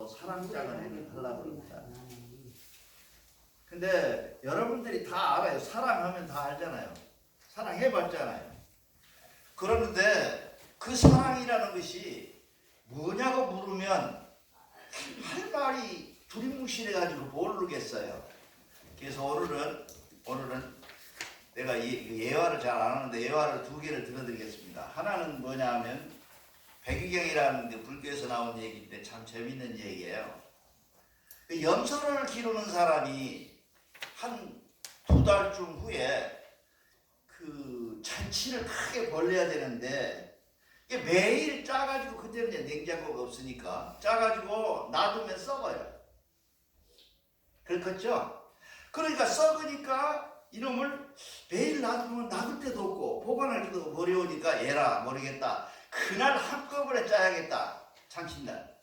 사랑장을 하려고 합니다. 근데 여러분들이 다 알아요. 사랑하면 다 알잖아요. 사랑해봤잖아요. 그러는데 그 사랑이라는 것이 뭐냐고 물으면 할 말이 두리뭉실해가지고 모르겠어요. 그래서 오늘은 내가 예화를 잘 안 하는데 예화를 두 개를 들어드리겠습니다. 하나는 뭐냐 하면 백의경이라는 그 불교에서 나온 얘기인데 참 재밌는 얘기예요. 그 염소를 기르는 사람이 한 2달쯤 후에 그 잔치를 크게 벌려야 되는데 이게 매일 짜가지고, 그때는 이제 냉장고가 없으니까 짜가지고 놔두면 썩어요. 그렇겠죠? 그러니까 썩으니까 이놈을 매일 놔두면 놔둘 데도 없고 보관하기도 어려우니까 얘라 모르겠다, 그날 한꺼번에 짜야겠다, 잔칫날.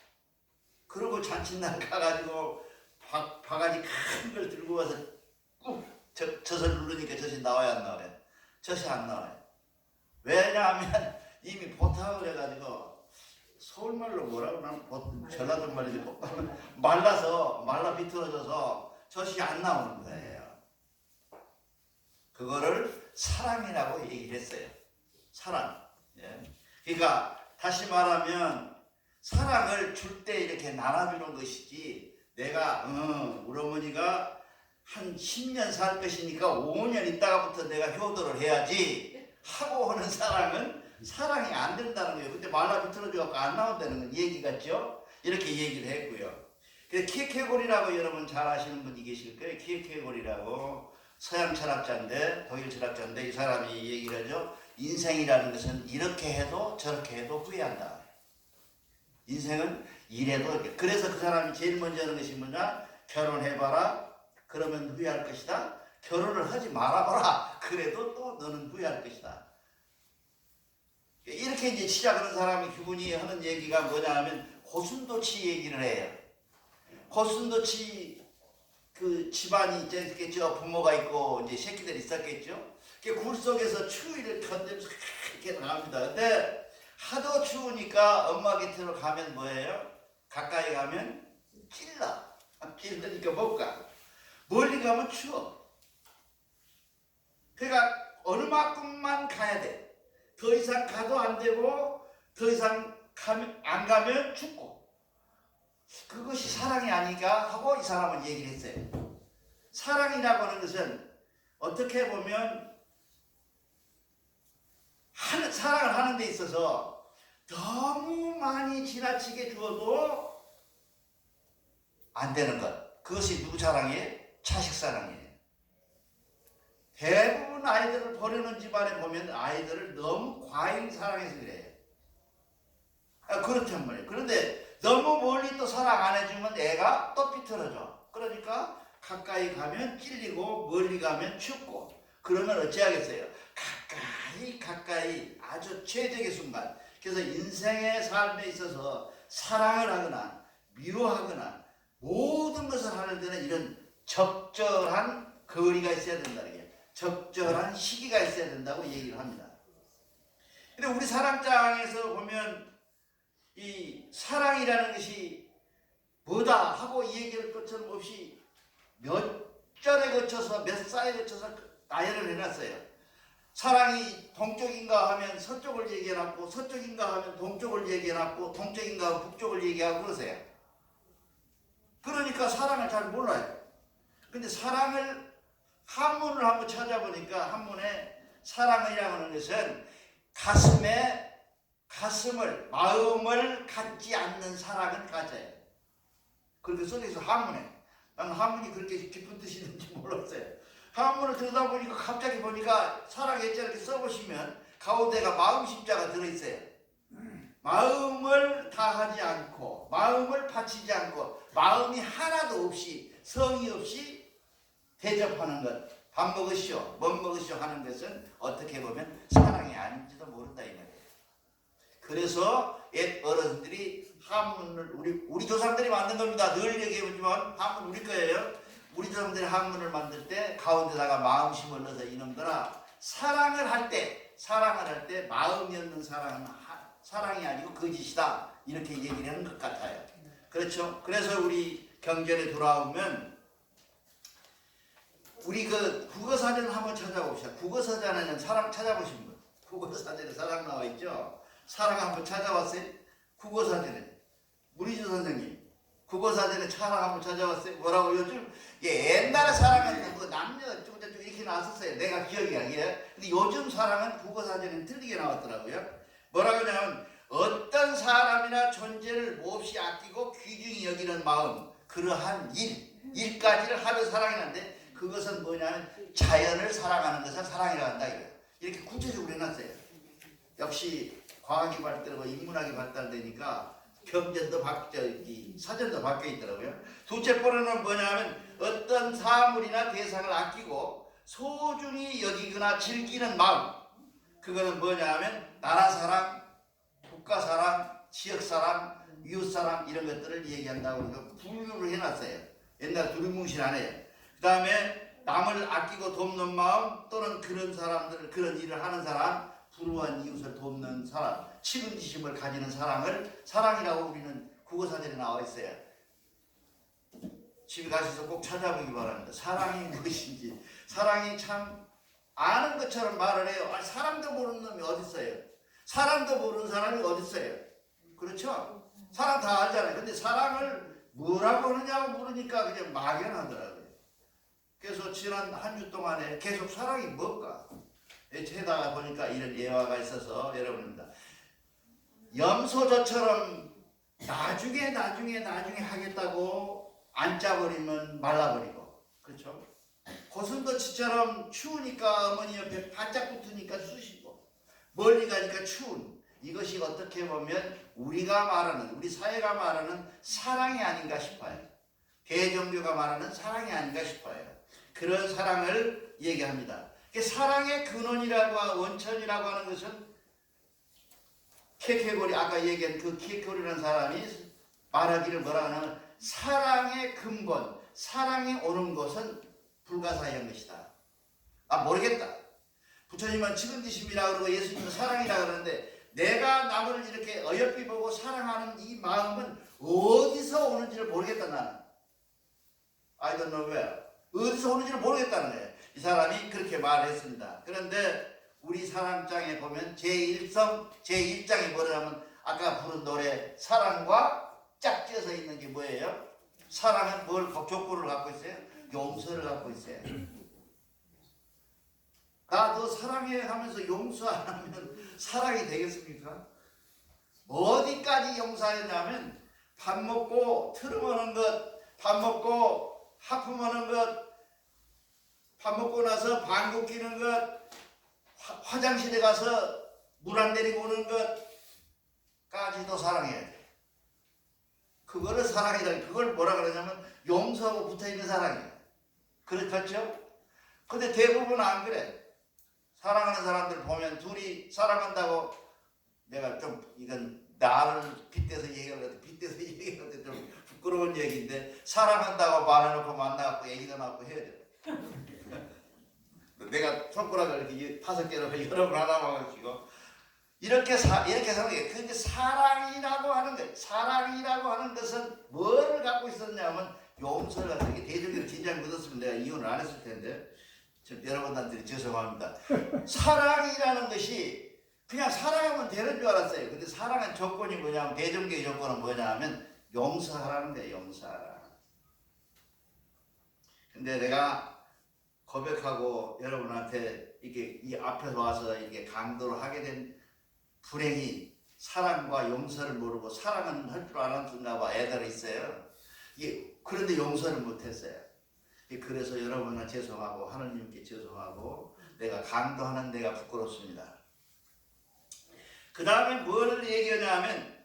그러고 잔칫날 가가지고 바가지 큰 걸 들고 와서 꾹 젖을 누르니까 젖이 나와야 안 나와요? 젖이 안 나와요. 왜냐하면 이미 보탕을 해가지고, 서울말로 뭐라고 나는 전라도 말이죠. 말라 비틀어져서 젖이 안 나오는 거예요. 그거를 사랑이라고 얘기를 했어요. 사랑. 예. 그러니까 다시 말하면 사랑을 줄 때 이렇게 나눠주는 것이지, 내가 우리 어머니가 한 10년 살 것이니까 5년 있다가부터 내가 효도를 해야지 하고 하는 사랑은 사랑이 안 된다는 거예요. 근데 말라 비틀어져갖고 안 나온다는 얘기 같죠? 이렇게 얘기를 했고요. 그래서 키에케고리라고 여러분 잘 아시는 분이 계실 거예요. 키에케고리라고 서양 철학자인데, 독일 철학자인데, 이 사람이 얘기를 하죠. 인생이라는 것은 이렇게 해도 저렇게 해도 후회한다. 인생은 이래도. 그래서 그 사람이 제일 먼저 하는 것이 뭐냐? 결혼해봐라. 그러면 후회할 것이다. 결혼을 하지 말아봐라. 그래도 또 너는 후회할 것이다. 이렇게 이제 시작하는 사람이 그분이 하는 얘기가 뭐냐 하면 고슴도치 얘기를 해요. 고슴도치 그 집안이 이제 저 부모가 있고 이제 새끼들이 있었겠죠. 굴 속에서 추위를 견디면서 이렇게 나갑니다. 근데 하도 추우니까 엄마 곁으로 가면 뭐예요? 가까이 가면 찔러니까 못 가. 멀리 가면 추워. 그러니까 어느 만큼만 가야 돼. 더 이상 가도 안 되고 더 이상 안 가면 죽고. 그것이 사랑이 아닌가 하고 이 사람은 얘기를 했어요. 사랑이라고 하는 것은 어떻게 보면 사랑을 하는 데 있어서 너무 많이 지나치게 주어도 안 되는 것. 그것이 누구 사랑이에요? 자식 사랑이에요. 대부분 아이들을 버리는 집안에 보면 아이들을 너무 과잉 사랑해서 그래요. 그렇단 말이에요. 그런데 너무 멀리 또 사랑 안 해주면 애가 또 삐뚤어져. 그러니까 가까이 가면 찔리고 멀리 가면 춥고. 그러면 어찌하겠어요? 가까이 아주 최적의 순간. 그래서 인생의 삶에 있어서 사랑을 하거나 미워하거나 모든 것을 하는 데는 이런 적절한 거리가 있어야 된다는 게, 적절한 시기가 있어야 된다고 얘기를 합니다. 근데 우리 사랑장에서 보면 이 사랑이라는 것이 뭐다 하고 이 얘기를 것처럼 없이 몇 절에 거쳐서 몇 사에 거쳐서 나열을 해놨어요. 사랑이 동쪽인가 하면 서쪽을 얘기해놨고, 서쪽인가 하면 동쪽을 얘기해놨고, 동쪽인가 하면 북쪽을 얘기하고 그러세요. 그러니까 사랑을 잘 몰라요. 근데 사랑을 한문을 한번 찾아보니까 한문에 사랑이라고 하는 것은 마음을 갖지 않는 사랑은 가짜예요. 그렇게 써져있어, 한문에. 나는 한문이 그렇게 깊은 뜻이 있는지 몰랐어요. 한문을 들여다보니까 갑자기 보니까 사랑 예자 이렇게 써보시면 가운데가 마음 십자가 들어있어요. 마음을 다하지 않고, 마음을 바치지 않고, 마음이 하나도 없이, 성의 없이 대접하는 것, 밥 먹으시오, 못 먹으시오 하는 것은 어떻게 보면 사랑이 아닌지도 모른다 이 말이에요. 그래서 옛 어른들이 한문을 우리 조상들이 만든 겁니다. 늘 얘기해보지만 한문 우리 거예요. 우리 조상들이 한문을 만들 때 가운데다가 마음심을 넣어서 이놈들아, 사랑을 할 때 마음이 없는 사랑은 사랑이 아니고 거짓이다, 이렇게 얘기를 하는 것 같아요. 그렇죠? 그래서 우리 경전에 돌아오면 우리 그 국어사전 한번 찾아봅시다. 국어사전에는 사랑 찾아보신 분. 국어사전에 사랑 나와 있죠? 사랑 한번 찾아봤어요? 국어사전에. 문희주 선생님. 국어사전에 사랑 한번 찾아봤어요? 뭐라고 요즘 옛날에 사랑은 뭐 남녀 어쩌고저쩌고 이렇게 나왔었어요. 내가 기억이 안 나요. 근데 요즘 사랑은 국어사전에 틀리게 나왔더라고요. 뭐라고 하냐면 어떤 사람이나 존재를 몹시 아끼고 귀중히 여기는 마음, 그러한 일까지를 하며 사랑이라는데 그것은 뭐냐면 자연을 사랑하는 것을 사랑이라고 한다 이거예요. 이렇게 구체적으로 해놨어요. 역시 과학이 발달하고 인문학이 발달되니까 경전도 사전도 바뀌어 있더라고요. 둘째 번호는 뭐냐면 어떤 사물이나 대상을 아끼고 소중히 여기거나 즐기는 마음. 그거는 뭐냐면 나라 사랑, 국가 사랑, 지역 사랑, 이웃 사랑 이런 것들을 얘기한다고 분류를 해놨어요. 옛날 두루뭉실 안 해요. 그 다음에 남을 아끼고 돕는 마음 또는 그런 사람들, 그런 일을 하는 사람, 불우한 이웃을 돕는 사람, 책임지심을 가지는 사랑을 사랑이라고 우리는 국어사전에 나와 있어요. 집에 가셔서 꼭 찾아보기 바랍니다. 사랑이 무엇인지. 사랑이 참 아는 것처럼 말을 해요. 사랑도 모르는 놈이 어디 있어요? 사랑도 모르는 사람이 어디 있어요? 그렇죠? 사랑 다 알잖아요. 근데 사랑을 뭐라고 하느냐고 물으니까 그냥 막연하더라고요. 그래서 지난 한 주 동안에 계속 사랑이 뭘까? 해다가 보니까 이런 예화가 있어서 여러분입니다. 염소저처럼 나중에 하겠다고 안 짜버리면 말라버리고, 그렇죠? 고슴도치처럼 추우니까 어머니 옆에 바짝 붙으니까 쑤시고 멀리 가니까 추운, 이것이 어떻게 보면 우리가 말하는, 우리 사회가 말하는 사랑이 아닌가 싶어요. 대종교가 말하는 사랑이 아닌가 싶어요. 그런 사랑을 얘기합니다. 사랑의 근원이라고 원천이라고 하는 것은 케케고리, 아까 얘기한 그 케케고리라는 사람이 말하기를 뭐라 하냐면 사랑의 근본, 사랑이 오는 것은 불가사의한 것이다. 모르겠다. 부처님은 측은지심이라고 그러고 예수님은 사랑이라고 그러는데 내가 남을 이렇게 어여삐 보고 사랑하는 이 마음은 어디서 오는지를 모르겠다. 나는 I don't know where. 어디서 오는지를 모르겠다는 거예요. 이 사람이 그렇게 말했습니다. 그런데 우리 사랑장에 보면 제1장이 뭐냐면 아까 부른 노래 사랑과 짝지어서 있는 게 뭐예요? 사랑은 뭘 조건을 갖고 있어요? 용서를 갖고 있어요. 나 너 사랑해 하면서 용서 안 하면 사랑이 되겠습니까? 어디까지 용서하냐면 밥 먹고 트름하는 것, 밥 먹고 하품하는 것, 밥 먹고 나서 방귀 뀌는 것, 화장실에 가서 물 안 내리고 오는 것까지도 사랑해야 돼. 그거를 사랑이다. 그걸 뭐라 그러냐면 용서하고 붙어있는 사랑이에요. 그렇죠? 근데 대부분 안 그래. 사랑하는 사람들 보면 둘이 사랑한다고 내가 좀 이건 나를 빗대서 얘기하려고 좀 부끄러운 얘기인데 사랑한다고 말해놓고 만나갖고 얘기도 나고 해야 돼. 내가 손가락을 이렇게 5개로 여러 번 하나 와가지고 이렇게 생각해. 그런데 사랑이라고 하는 것, 사랑이라고 하는 것은 뭐를 갖고 있었냐면 용서를 갖고 이게 대중적으로 진작 묻었으면 내가 이혼을 안 했을 텐데 여러분한테 죄송합니다. 사랑이라는 것이 그냥 사랑하면 되는 줄 알았어요. 근데 사랑은 조건이 뭐냐면 대종교의 조건은 뭐냐면 용서하라는 거예요. 용서하라. 근데 내가 고백하고 여러분한테 이게 이 앞에서 와서 이게 강도를 하게 된 불행이 사랑과 용서를 모르고 사랑은 할 줄 알았는가 봐. 애들이 있어요. 그런데 용서를 못했어요. 그래서 여러분은 죄송하고 하나님께 죄송하고 내가 강도하는 데가 부끄럽습니다. 그 다음에 뭘 얘기하냐면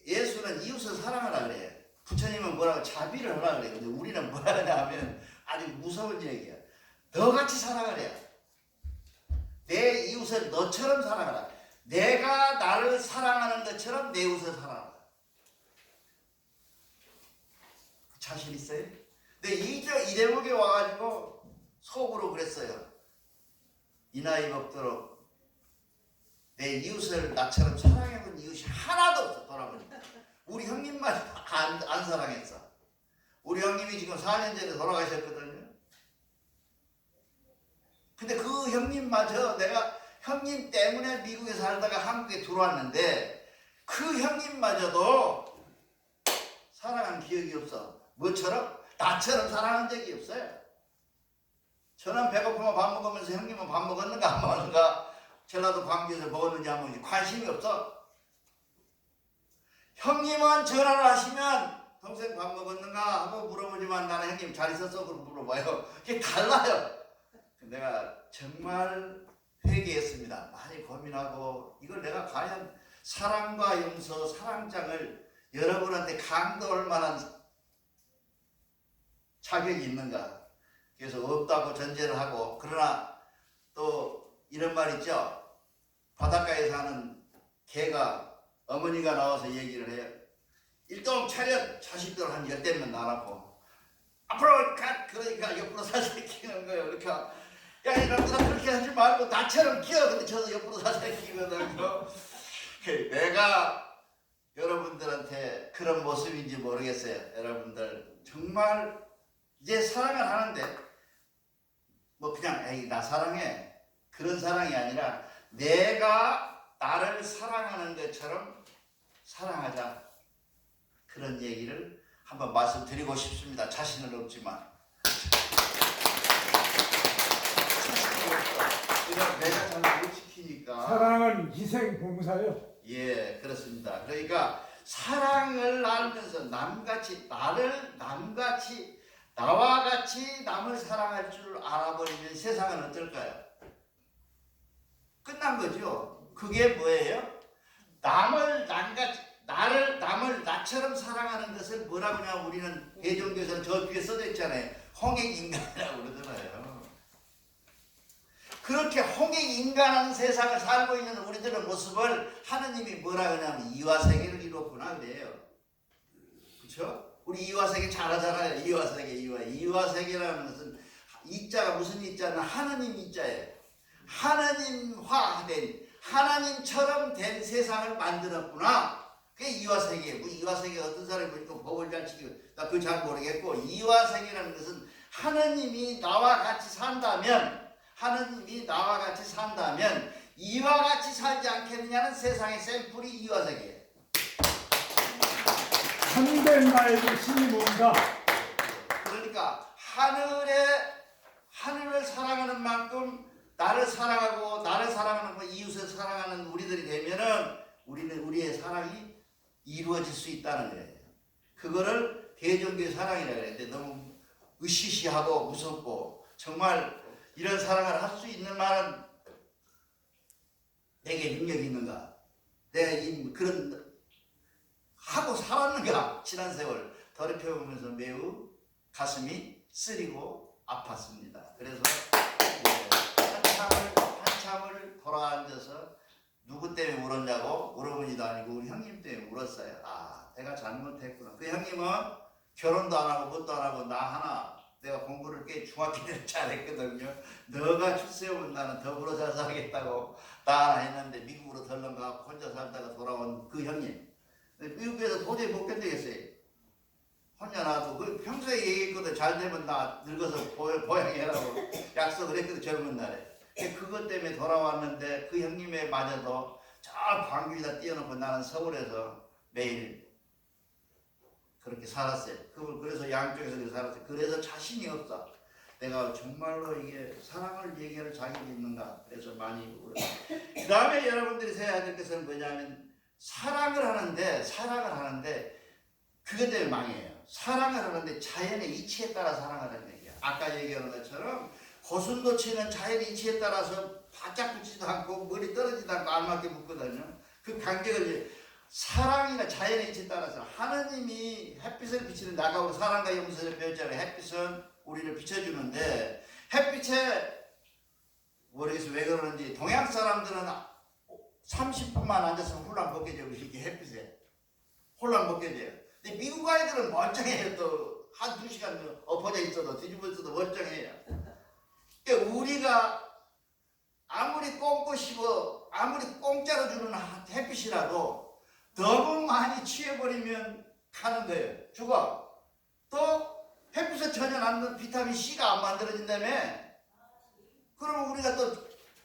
예수는 이웃을 사랑하라 그래요. 부처님은 뭐라고 자비를 하라 그래요. 근데 우리는 뭐라 하냐면 아주 무서운 얘기야. 너같이 사랑을 해야 내 이웃을 너처럼 사랑하라. 내가 나를 사랑하는 것처럼 내 이웃을 사랑하라. 자신 있어요? 근데 이 대목에 와가지고 속으로 그랬어요. 이 나이 먹도록 내 이웃을 나처럼 사랑해본 이웃이 하나도 없어. 돌아보니까 우리 형님만 안 사랑했어. 우리 형님이 지금 4년 전에 돌아가셨거든요. 근데 그 형님마저 내가 형님 때문에 미국에 살다가 한국에 들어왔는데 그 형님마저도 사랑한 기억이 없어. 뭐처럼? 나처럼 사랑한 적이 없어요. 저는 배고프면 밥 먹으면서 형님은 밥 먹었는가 안 먹었는가, 전라도 광주에서 먹었는지 안 먹었는지 관심이 없어. 형님은 전화를 하시면 동생 밥 먹었는가 하고 물어보지만 나는 형님 잘 있었어? 그러고 물어봐요. 그게 달라요. 내가 정말 회개했습니다. 많이 고민하고 이걸 내가 과연 사랑과 용서, 사랑장을 여러분한테 강도할 만한 자격이 있는가? 그래서 없다고 전제를 하고, 그러나 또 이런 말 있죠. 바닷가에 사는 개가 어머니가 나와서 얘기를 해요. 일동 차렷, 자식들 한 10대면 나라고 앞으로 가. 그러니까 옆으로 사슬 끼는 거예요. 이렇게 야 이놈들아 그렇게 하지 말고 나처럼 끼어. 근데 저도 옆으로 사슬 끼거든요. 내가 여러분들한테 그런 모습인지 모르겠어요. 여러분들 정말 이제 사랑을 하는데 뭐 그냥 에이 나 사랑해 그런 사랑이 아니라 내가 나를 사랑하는 것처럼 사랑하자, 그런 얘기를 한번 말씀드리고 싶습니다. 자신은 없지만 내가 잘 못 지키니까. 사랑은 희생 봉사요. 예, 그렇습니다. 그러니까 사랑을 알면서 남같이 나와 같이 남을 사랑할 줄 알아버리면 세상은 어떨까요? 끝난 거죠. 그게 뭐예요? 남을 나처럼 사랑하는 것을 뭐라고 하냐면 우리는 대종교에서는 저 뒤에 써져 있잖아요. 홍익인간이라고 그러잖아요. 그렇게 홍익인간한 세상을 살고 있는 우리들의 모습을 하느님이 뭐라 그러냐면 이화세계를 이뤘구나 그래요. 그렇죠? 우리 이화세계 잘 하잖아요. 이화세계라는 것은 이자가 무슨 이자는 하느님 이자예요. 하느님화된, 하나님처럼 된 세상을 만들었구나. 그게 이화세계예요. 이화세계 어떤 사람이 보니까 법을 잘 지키고, 나 그거 잘 모르겠고, 이화세계라는 것은 하느님이 나와 같이 산다면 이와 같이 살지 않겠느냐는 세상의 샘플이 이화세계예요. 참된 나에게 신이 온다. 그러니까 하늘을 사랑하는 만큼 나를 사랑하는 이웃을 사랑하는 우리들이 되면은 우리의 사랑이 이루어질 수 있다는 거예요. 그거를 대종교의 사랑이라고 그랬는데 너무 으시시하고 무섭고, 정말 이런 사랑을 할 수 있는 만한 내게 능력이 있는가? 내가 그런 하고 살았는가? 지난 세월 돌이켜보면서 매우 가슴이 쓰리고 아팠습니다. 그래서 한참을 돌아앉아서 누구 때문에 울었냐고 물어보지도 아니고 우리 형님 때문에 울었어요. 아, 내가 잘못했구나. 그 형님은 결혼도 안 하고 뭣도 안 하고 나 하나, 내가 공부를 꽤 중학교 때 잘했거든요. 너가 출세하면 나는 더불어 잘 살겠다고 나 하나 했는데 미국으로 덜렁가 혼자 살다가 돌아온 그 형님, 미국에서 도저히 못 견디겠어요. 혼자 놔도 그 평소에 얘기했거든. 잘 되면 나 늙어서 보양해라고 약속을 했거든, 젊은 날에. 그것 때문에 돌아왔는데 그 형님의 마저도 저 광주에다 띄워놓고 나는 서울에서 매일 그렇게 살았어요. 그래서 양쪽에서 그렇게 살았어요. 그래서 자신이 없어. 내가 정말로 이게 사랑을 얘기할 자격이 있는가. 그래서 많이 울어요. 그 다음에 여러분들이 생각해야 될 것은 뭐냐면 사랑을 하는데 그것 때문에 망해요. 사랑을 하는데 자연의 이치에 따라 사랑하는 얘기야. 아까 얘기한 것처럼 고슴도치는 자연의 이치에 따라서 바짝 붙지도 않고 머리 떨어지도 않고 알맞게 붙거든요. 그 간격을 사랑이나 자연의 이치에 따라서 하느님이 햇빛을 비치는 나가고 사랑과 용서를 배웠잖아요. 햇빛은 우리를 비춰주는데 햇빛에 모르겠어요. 왜 그러는지 동양 사람들은 30분만 앉아서 홀랑 벗겨져요. 이게 햇빛에 홀랑 벗겨져요. 근데 미국 아이들은 멀쩡해요. 또 한 2시간 엎어져 있어도 뒤집어 있어도 멀쩡해요. 그러니까 우리가 아무리 꽁꼬시고 아무리 공짜로 주는 햇빛이라도 너무 많이 취해버리면 가는 거예요. 죽어. 또 햇빛에 전혀 안 비타민 C가 안 만들어진다며. 그러면 우리가 또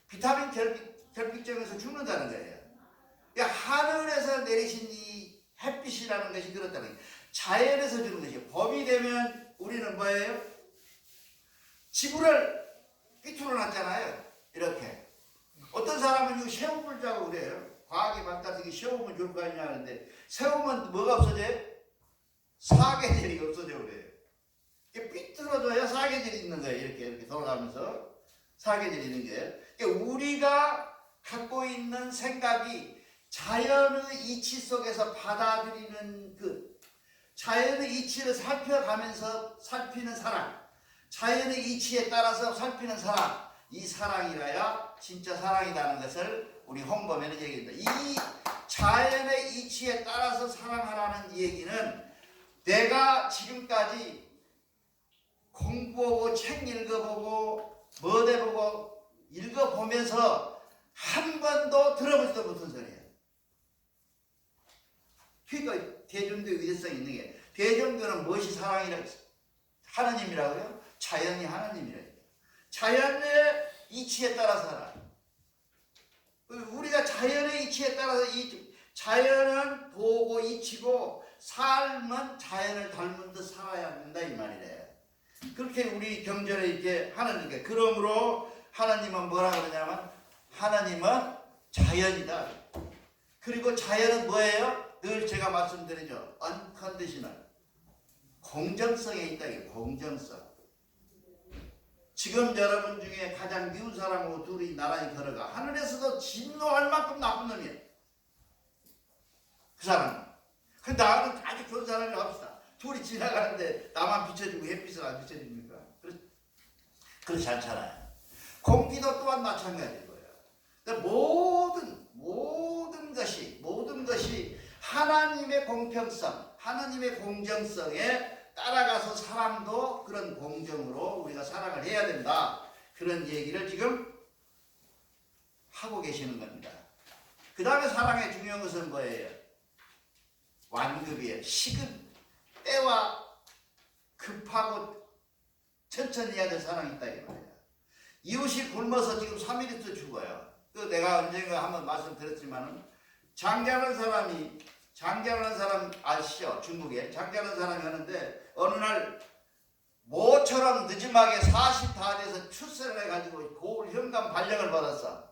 비타민 결핍증에서 죽는다는 거예요. 그러니까 하늘에서 내리신 이 햇빛이라는 것이 그렇다는 거예요. 자연에서 주는 것이에요. 봄이 되면 우리는 뭐예요? 지구를 삐뚤어 놨잖아요. 이렇게. 어떤 사람은 이거 새우 불자고 그래요. 과학이 발달해서 새우면 좋을 거 아니냐 하는데, 새우면 뭐가 없어져요? 사계절이 없어져 그래요. 이게 삐뚤어져야 사계절이 있는 거예요. 이렇게 돌아가면서 사계절이 있는 게. 그러니까 우리가 갖고 있는 생각이 자연의 이치 속에서 받아들이는 자연의 이치를 살펴가면서 살피는 사랑, 자연의 이치에 따라서 살피는 사랑, 이 사랑이라야 진짜 사랑이라는 것을 우리 홍범에는 얘기합니다. 이 자연의 이치에 따라서 사랑하라는 얘기는 내가 지금까지 공부하고 책 읽어보고 뭐대보고 읽어보면서 한 번도 들어보지도 못한 소리예요. 그러니까 대종교의 의제성이 있는 게, 대종교는 무엇이 사랑이라 하나님이라고요? 자연이 하나님이라요. 자연의 이치에 따라서 살아. 우리가 자연의 이치에 따라서 자연은 보고 이치고 삶은 자연을 닮은 듯 살아야 된다 이 말이래. 그렇게 우리 경전에 이렇게 하나님께, 그러므로 하나님은 뭐라 그러냐면 하나님은 자연이다. 그리고 자연은 뭐예요? 늘 제가 말씀드리죠. unconditional. 공정성에 있다. 이게 공정성. 지금 여러분 중에 가장 미운 사람하고 둘이 나란히 걸어가. 하늘에서도 진노할 만큼 나쁜 놈이에요. 그 사람은. 근데 나는 아주 좋은 사람이 없다. 둘이 지나가는데 나만 비춰주고 햇빛을 안 비춰줍니까? 그렇지 않잖아요. 공기도 또한 마찬가지고요. 모든 것이 하나님의 공평성, 하나님의 공정성에 따라가서 사랑도 그런 공정으로 우리가 사랑을 해야 된다. 그런 얘기를 지금 하고 계시는 겁니다. 그 다음에 사랑의 중요한 것은 뭐예요? 완급이에요. 식은 때와 급하고 천천히 해야 될 사랑이 있다 이 말이에요. 이웃이 굶어서 지금 3일 있어 죽어요. 내가 언젠가 한번 말씀드렸지만은 장자라는 사람 아시죠? 중국에 장자라는 사람이 하는데 어느 날 모처럼 늦음하게 40 다 돼서 출세를 해가지고 고을 현감 발령을 받았어.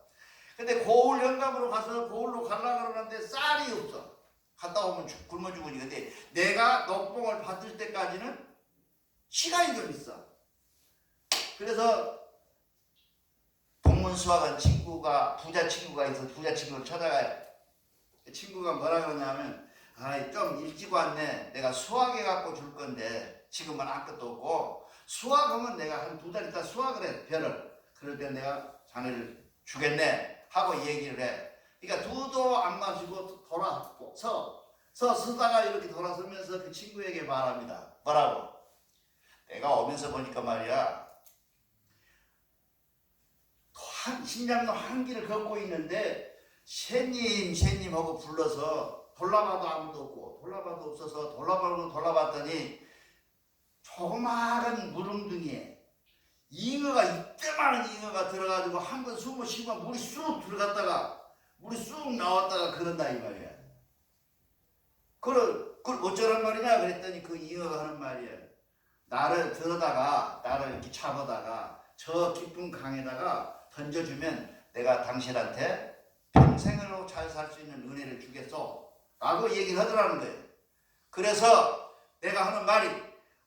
근데 고을 현감으로 가서 고을로 가려고 그러는데 쌀이 없어. 갔다 오면 굶어 죽으니. 근데 내가 녹봉을 받을 때까지는 시간이 좀 있어. 그래서 동문수학은 부자 친구가 있어서 부자 친구를 찾아가요. 그 친구가 뭐라 그러냐면, 좀 일찍 왔네. 내가 수학해갖고 줄 건데 지금은 아무것도 없고, 수학하면 내가 한 2달 있다 수학을 해. 별을. 그럴 때 내가 자네를 주겠네 하고 얘기를 해. 그러니까 두도 안 마시고 쓰다가 이렇게 돌아서면서 그 친구에게 말합니다. 뭐라고? 내가 오면서 보니까 말이야, 신장로 한 길을 걷고 있는데 셰님 하고 불러서 돌아봐도 아무도 없고, 돌아봐도 없어서 돌아봤더니 조그마한 무릉둥이에 잉어가, 이때만한 잉어가 들어가지고 한 번 숨을 쉬면 물이 쑥 들어갔다가 물이 쑥 나왔다가 그런다 이 말이야. 그걸 어쩌란 말이냐 그랬더니 그 잉어가 하는 말이야. 나를 이렇게 잡아다가 저 깊은 강에다가 던져주면 내가 당신한테 평생으로 잘 살 수 있는 은혜를 주겠소 라고 얘기를 하더라는 거예요. 그래서 내가 하는 말이,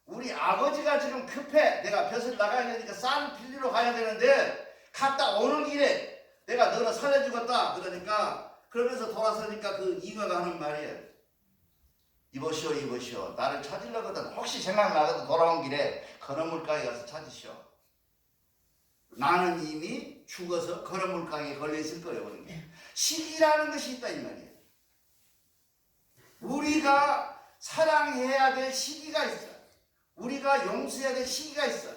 우리 아버지가 지금 급해. 내가 벼슬 나가야 되니까 쌀 빌리러 가야 되는데 갔다 오는 길에 내가 너를 살려주겠다. 그러니까, 그러면서 돌아서니까 그 잉어가 하는 말이에요. 이보시오. 나를 찾으려거든 혹시 생각나거든 돌아온 길에 건어물가에 가서 찾으시오. 나는 이미 죽어서 건어물가에 걸려있을 거예요. 그러니까. 시기라는 것이 있다 이 말이에요. 우리가 사랑해야 될 시기가 있어. 우리가 용서해야 될 시기가 있어.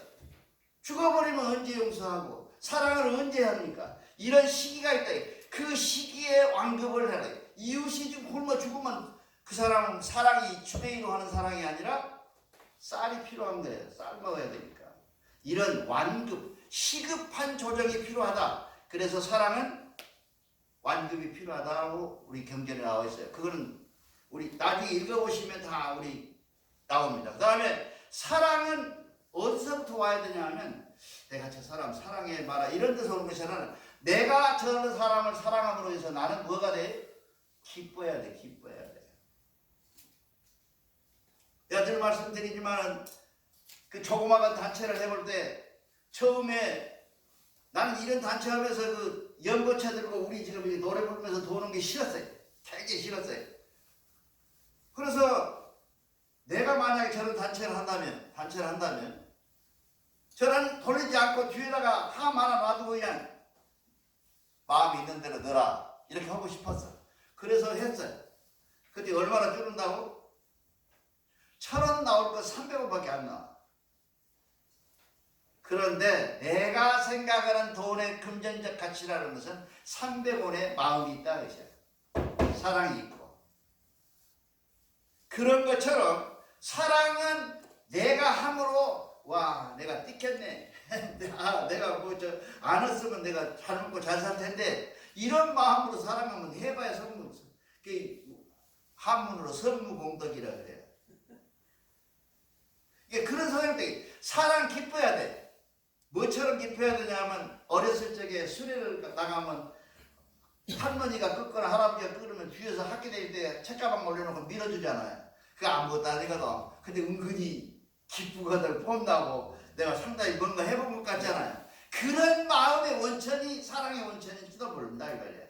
죽어버리면 언제 용서하고 사랑을 언제 합니까? 이런 시기가 있다. 그 시기에 완급을 해라. 이웃이 지금 굶어 죽으면 그 사람은 사랑이 주베이로 하는 사랑이 아니라 쌀이 필요한 거예요. 쌀 먹어야 되니까. 이런 완급, 시급한 조정이 필요하다. 그래서 사랑은 완급이 필요하다고 우리 경전에 나와 있어요. 그거는 우리 나중에 읽어보시면 다 우리 나옵니다. 그 다음에 사랑은 어디서부터 와야 되냐 하면 내가 저 사람 사랑해 마라 이런 데서 오는 것이 아니라 내가 저 사람을 사랑함으로 해서 나는 뭐가 돼? 기뻐야 돼. 기뻐야 돼. 내가 늘 말씀드리지만 그 조그마한 단체를 해볼 때 처음에 나는 이런 단체 하면서 그 연거차 들고 우리 지금 노래 부르면서 도는 게 싫었어요. 되게 싫었어요. 그래서 내가 만약에 저런 단체를 한다면 저는 돌리지 않고 뒤에다가 함 하나 놔두고 그냥 마음이 있는 대로 넣어라 이렇게 하고 싶었어. 그래서 했어요. 그때 얼마나 줄는다고? 1,000원 나올 거 300원밖에 안 나와. 그런데 내가 생각하는 돈의 금전적 가치라는 것은 300원의 마음이 있다 그것이야. 사랑이 있고. 그런 것처럼 사랑은 내가 함으로 와 내가 띠켰네. 내가 뭐 저 안 했으면 내가 잘 먹고 잘 살 텐데 이런 마음으로 사랑하면 해봐야 성공. 그 한문으로 성무공덕이라 그래요. 이게 그런 성향들이 사랑 기뻐야 돼. 뭐처럼 기뻐야 되냐면 어렸을 적에 수레를 나가면 할머니가 끄거나 할아버지가 끄르면 뒤에서 학교 다닐 때 책가방 올려놓고 밀어주잖아요. 그거 아무것도 아니거든. 근데 은근히 기쁘거든. 뽐나고 내가 상당히 뭔가 해본 것 같잖아요. 그런 마음의 원천이 사랑의 원천인지도 모른다 이 말이에요.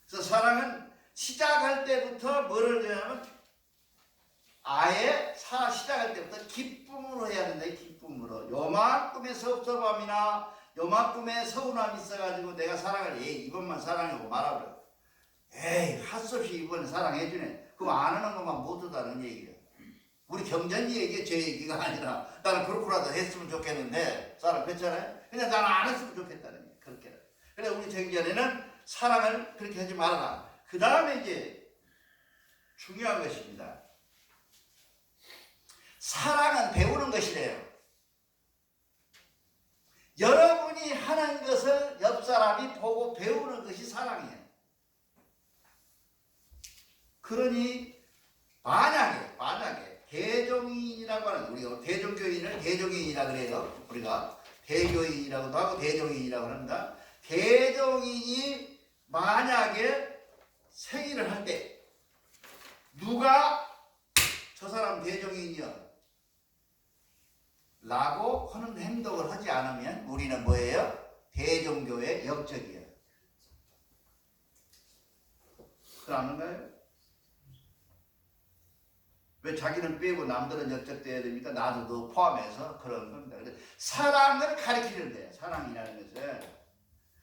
그래서 사랑은 시작할 때부터 뭐를 하냐면 아예 시작할 때부터 기쁨으로 해야 된다. 기쁨으로. 요만큼의 섭섭함이나 요만큼의 서운함이 있어가지고 내가 사랑을 이번만 사랑하고 말아버려. 에이 할 수 없이 이번에 사랑해주네. 그거 안 하는 것만 못하다는 얘기예요. 우리 경전지 얘기 제 얘기가 아니라 나는 그렇게라도 했으면 좋겠는데 사랑 그렇잖아요. 근데 나는 안 했으면 좋겠다는 얘기. 그렇게. 그래 우리 경전에는 사랑을 그렇게 하지 말아라. 그 다음에 이제 중요한 것입니다. 사랑은 배우는 것이래요. 여러분이 하는 것을 옆 사람이 보고 배우는 것이 사랑이에요. 그러니 만약에 대종인이라고 하는 우리가 대종교인을 대종인이라 그래요. 우리가 대교인이라고도 하고 대종인이라고 합니다. 대종인이 만약에 생일을 할 때 누가 저 사람 대종인이요 라고 하는 행동을 하지 않으면 우리는 뭐예요? 대종교의 역적이에요. 그러는가요? 왜 자기는 빼고 남들은 역적돼야 됩니까? 나도 포함해서 그런 겁니다. 사랑을 가리키는 거예요. 사랑이라는 것은.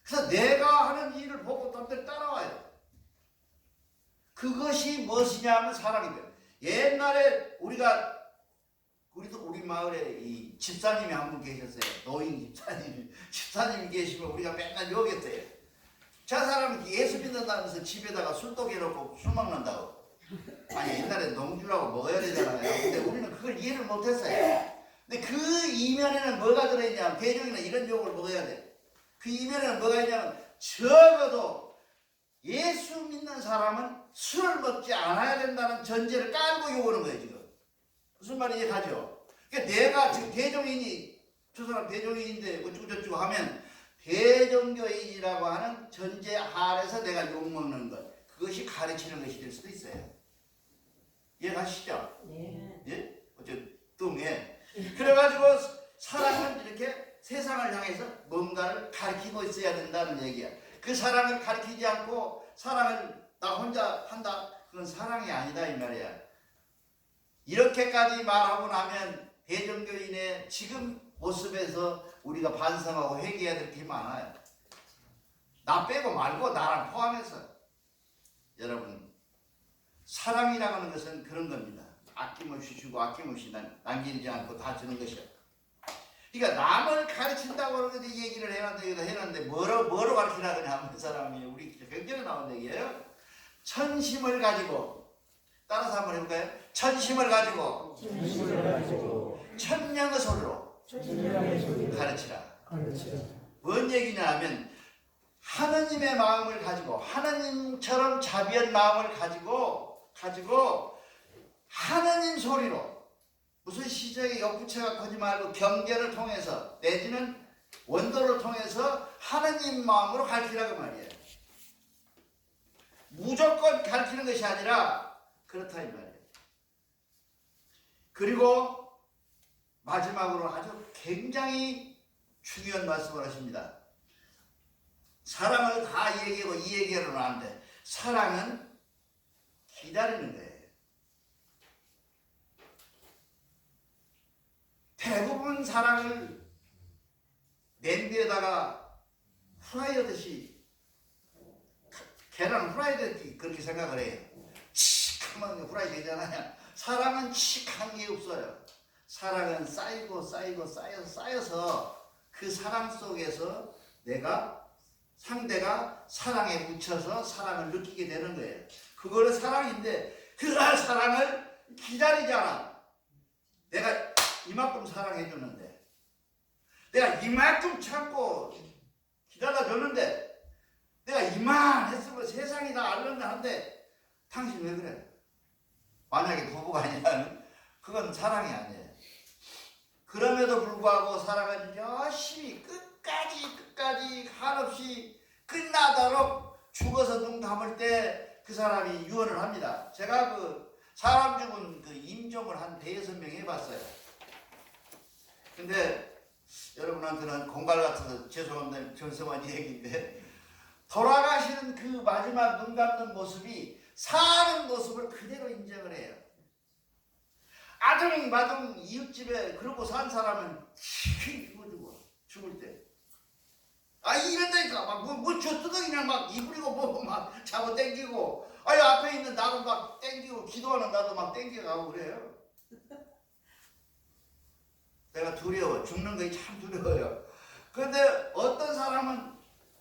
그래서 내가 하는 일을 보고 남들 따라와요. 그것이 무엇이냐 하면 사랑이에요. 옛날에 우리도 우리 마을에 이 집사님이 한 분 계셨어요. 노인 집사님이 계시면 우리가 맨날 욕했어요. 저 사람은 예수 믿는다면서 집에다가 술독 해놓고 술 먹는다고. 아니 옛날에 농주라고 먹어야 되잖아요. 근데 우리는 그걸 이해를 못했어요. 근데 그 이면에는 뭐가 들어있냐면 대종이는 이런 욕을 먹어야 돼. 그 이면에는 뭐가 있냐면 적어도 예수 믿는 사람은 술을 먹지 않아야 된다는 전제를 깔고 욕하는 거예요 지금. 무슨 말인지 가죠. 그러니까 내가 지금 대종인이 저 사람 대종인인데 어쩌고저쩌고 하면 대종교인이라고 하는 전제 아래서 내가 욕먹는 것 그것이 가르치는 것이 될 수도 있어요. 이해가시죠? 네. 예? 뚱해. 그래가지고 사랑은 이렇게 세상을 향해서 뭔가를 가르치고 있어야 된다는 얘기야. 그 사랑을 가르치지 않고 사랑을 나 혼자 한다. 그건 사랑이 아니다 이 말이야. 이렇게까지 말하고 나면 대종교인의 지금 모습에서 우리가 반성하고 회개해야 될 게 많아요. 나 빼고 말고 나랑 포함해서. 여러분 사랑이라고 하는 것은 그런 겁니다. 아낌없이 주고 아낌없이 남기지 않고 다 주는 것이야. 그러니까 남을 가르친다고 하는 것도 얘기를 해놨는데 뭐로 가르치라고 하면 그 사람이 우리 경전에 나온 얘기예요. 천심을 가지고, 따라서 한번 해볼까요? 천심을 가지고 천명의 소리로 가르치라. 뭔 얘기냐 하면 하느님의 마음을 가지고 하느님처럼 자비한 마음을 가지고 하느님 소리로, 무슨 시적의 역부채가 거지 말고 경계를 통해서 내지는 원도를 통해서 하느님 마음으로 가르치라고 말이에요. 무조건 가르치는 것이 아니라 그렇다 이 말이에요. 그리고 마지막으로 아주 굉장히 중요한 말씀을 하십니다. 사랑을 다 얘기하고 이 얘기하려는 안 돼. 사랑은 기다리는 거예요. 대부분 사랑을 냄비에다가 후라이하듯이, 계란 후라이듯이 그렇게 생각을 해요. 칙하면 후라이 되잖아요. 사랑은 칙한 게 없어요. 사랑은 쌓여서 그 사랑 속에서 상대가 사랑에 묻혀서 사랑을 느끼게 되는 거예요. 그거는 사랑인데 그 사랑을 기다리지 않아. 내가 이만큼 사랑해 주는데, 내가 이만큼 참고 기다려 줬는데, 내가 이만했으면 세상이 다 알는다 한데 당신 왜 그래? 만약에 부부가 아니라면 그건 사랑이 아니에요. 그럼에도 불구하고 사랑은 열심히 끝까지 한없이 끝나도록 죽어서 눈 감을 때 그 사람이 유언을 합니다. 제가 그 사람 죽은 그 임종을 한 5-6명 해봤어요. 근데 여러분한테는 공갈 같아서 죄송합니다. 정성한 얘기인데, 돌아가시는 그 마지막 눈 감는 모습이 사는 모습을 그대로 인정을 해요. 아둥바둥 이웃집에 그러고 산 사람은 죽어주고 죽을 때 이런다니까 뭐 쥐어뜯어 그냥 막 이불이고 뭐 막 잡아 당기고, 앞에 있는 나도 막 당기고, 기도하는 나도 막 당겨가고 그래요. 내가 두려워. 죽는 게 참 두려워요. 그런데 어떤 사람은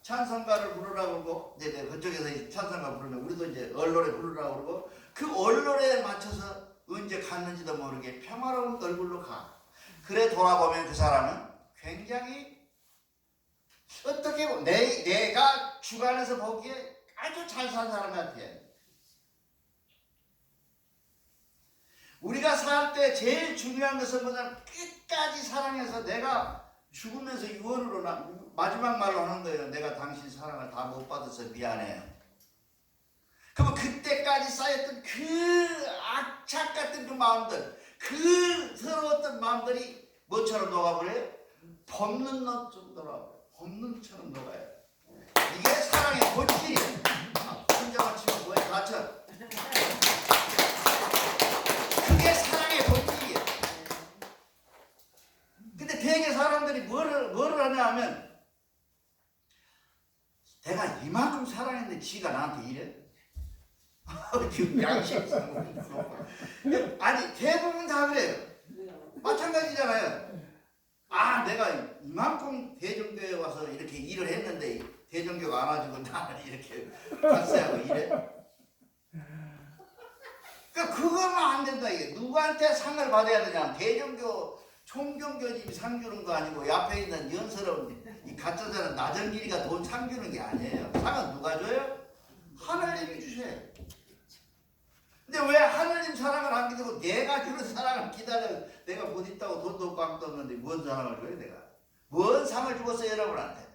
찬송가를 부르라고 그러고, 이제 그쪽에서 찬송가 부르면 우리도 이제 얼굴에 부르라고 그러고, 그 얼굴에 맞춰서 언제 갔는지도 모르게 평화로운 얼굴로 가. 그래 돌아보면 그 사람은 굉장히 어떻게 보면 내가 주관해서 보기에 아주 잘 산 사람 같아. 우리가 살 때 제일 중요한 것은 뭐냐면 끝까지 사랑해서 내가 죽으면서 유언으로 마지막 말로 하는 거예요. 내가 당신 사랑을 다 못 받아서 미안해요. 그러면 그때까지 쌓였던 그 악착 같은 그 마음들, 그 서러웠던 마음들이 뭐처럼 녹아버려요? 봄눈처럼 녹아요. 이게 사랑의 본질이에요. 혼자만 치면 뭐에 갇혀. 그게 사랑의 본질이에요. 근데 대개 사람들이 뭐를 하냐 하면, 내가 이만큼 사랑했는데 지가 나한테 이래? 지금 양심 아니 대부분 다 그래요. 마찬가지잖아요. 내가 이만큼 대종교에 와서 이렇게 일을 했는데 대종교가 안 와주고 나는 이렇게 발세하고 이래? 그러니까 그거만 안 된다. 이게 누구한테 상을 받아야 되냐? 대종교 총경교집이 상 주는 거 아니고 옆에 있는 연스러운 이 가짜자는 나정길이가 돈 상 주는 게 아니에요. 상은 누가 줘요? 하늘님이 주셔요. 근데 왜 하늘님 사랑을 안 기다리고 내가 주는 사랑을 기다려? 내가 못 있다고 돈도 없고 아무도 없는데 뭔 사랑을 줘요? 내가 뭔 상을 주었어요 여러분한테?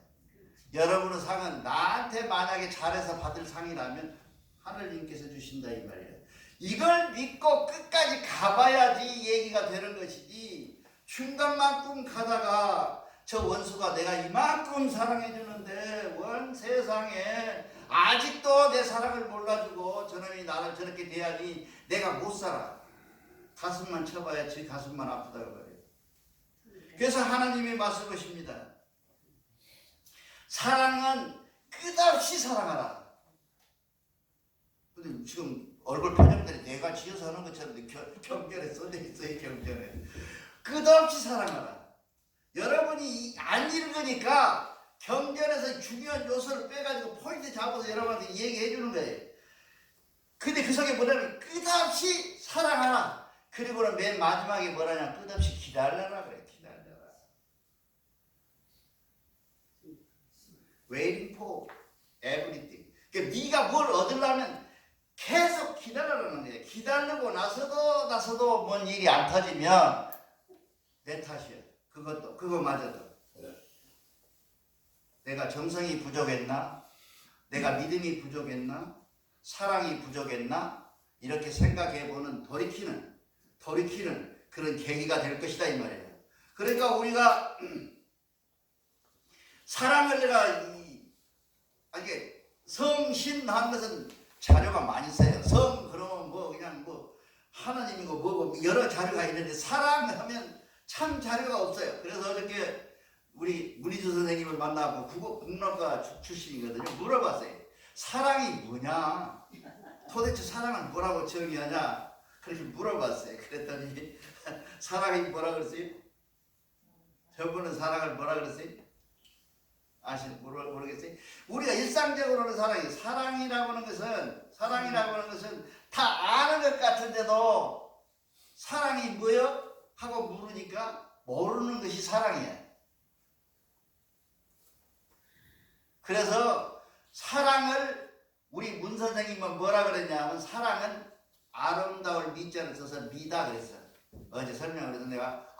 여러분의 상은 나한테 만약에 잘해서 받을 상이라면 하늘님께서 주신다 이 말이에요. 이걸 믿고 끝까지 가봐야지 얘기가 되는 것이지, 중간만큼 가다가 저 원수가 내가 이만큼 사랑해주는데 원 세상에 아직도 내 사랑을 몰라주고 저놈이 나를 저렇게 대하니 내가 못 살아. 가슴만 쳐봐야 지 가슴만 아프다고 그래요. 그래서 하나님이 말씀하십니다. 사랑은 끝없이 사랑하라. 근데 지금 얼굴 표정들이 내가 지어서 하는 것처럼 경전에 써져 있어요. 경전에 끝없이 사랑하라. 여러분이 안 읽으니까 경전에서 중요한 요소를 빼가지고 포인트 잡아서 여러분한테 얘기해 주는 거예요. 근데 그 속에 뭐냐면 끝없이 사랑하라. 그리고는 맨 마지막에 뭐라냐, 끝없이 기다려라 그래. 기다려라. Waiting for everything. 그러니까 네가 뭘 얻으려면 계속 기다려라는 거야. 기다리고 나서도 뭔 일이 안 터지면 내 탓이야. 그거마저도. 내가 정성이 부족했나? 내가 믿음이 부족했나? 사랑이 부족했나? 이렇게 생각해보는 돌이키는 그런 계기가 될 것이다 이 말이에요. 그러니까 우리가 사랑을 이게 성신한 것은 자료가 많이 있어요. 그러면 뭐 그냥 뭐 하나님이고 뭐고 여러 자료가 있는데 사랑하면 참 자료가 없어요. 그래서 어저께 우리 문희주 선생님을 만나고 국문학과 출신이거든요. 물어봤어요. 사랑이 뭐냐? 도대체 사랑은 뭐라고 정의하냐? 그렇게 물어봤어요. 그랬더니 사랑이 뭐라 그랬어요? 저분은 사랑을 뭐라 그랬어요? 모르겠어요? 우리가 일상적으로는 사랑이라고 하는 것은 다 아는 것 같은데도 사랑이 뭐요? 하고 물으니까 모르는 것이 사랑이야. 그래서 사랑을 우리 문 선생님은 뭐라 그랬냐면 사랑은 아름다울 미자를 써서 미다 그랬어. 어제 설명을 해서 내가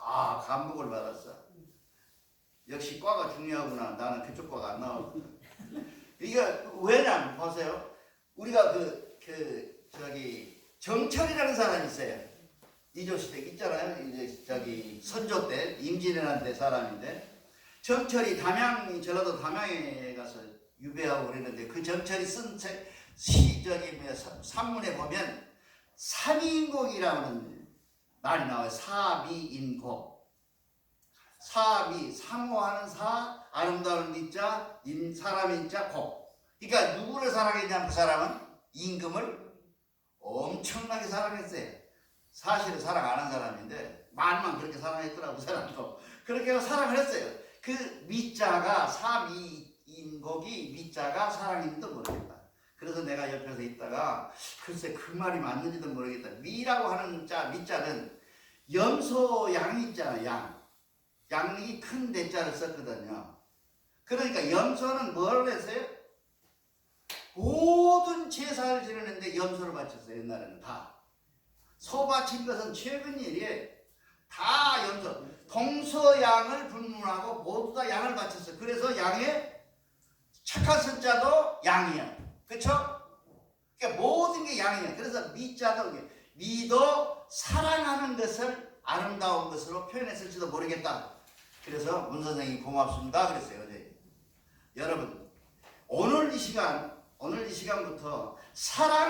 감목을 받았어. 역시 과가 중요하구나. 나는 그쪽 과가 안 나오거든. 이게 왜냐면 보세요. 우리가 정철이라는 사람이 있어요. 이조시대 있잖아요. 이제 선조 때 임진왜란 사람인데 정철이 전라도 담양에 가서 유배하고 그랬는데 그 정철이 쓴 책 산문에 보면 삼위인곡이라는 말이 나와요. 사미인곡. 사모하는 아름다운 미자, 사람인자, 곡. 그러니까 누구를 사랑했냐면 그 사람은 임금을 엄청나게 사랑했어요. 사실은 사랑 안 한 사람인데 말만 그렇게 사랑했더라고 그 사람도. 그렇게 사랑을 했어요. 그 미자가 사미인곡이 미자가 사랑인지도 모르겠다. 그래서 내가 옆에서 있다가 글쎄 그 말이 맞는지도 모르겠다. 미라고 하는 미자는 염소 양이 있잖아. 양이 큰 대자를 썼거든요. 그러니까 염소는 뭘 했어요? 모든 제사를 지내는데 염소를 바쳤어요. 옛날에는 다. 소 바친 것은 최근 일이에요. 다 염소. 동서양을 불문하고 모두 다 양을 바쳤어요. 그래서 양의 착한 선자도 양이야. 그쵸? 그러니까 모든 게 양이야. 그래서 미도 사랑하는 것을 아름다운 것으로 표현했을지도 모르겠다. 그래서 문 선생님이 고맙습니다 그랬어요. 어제. 여러분 오늘 이 시간부터 사랑을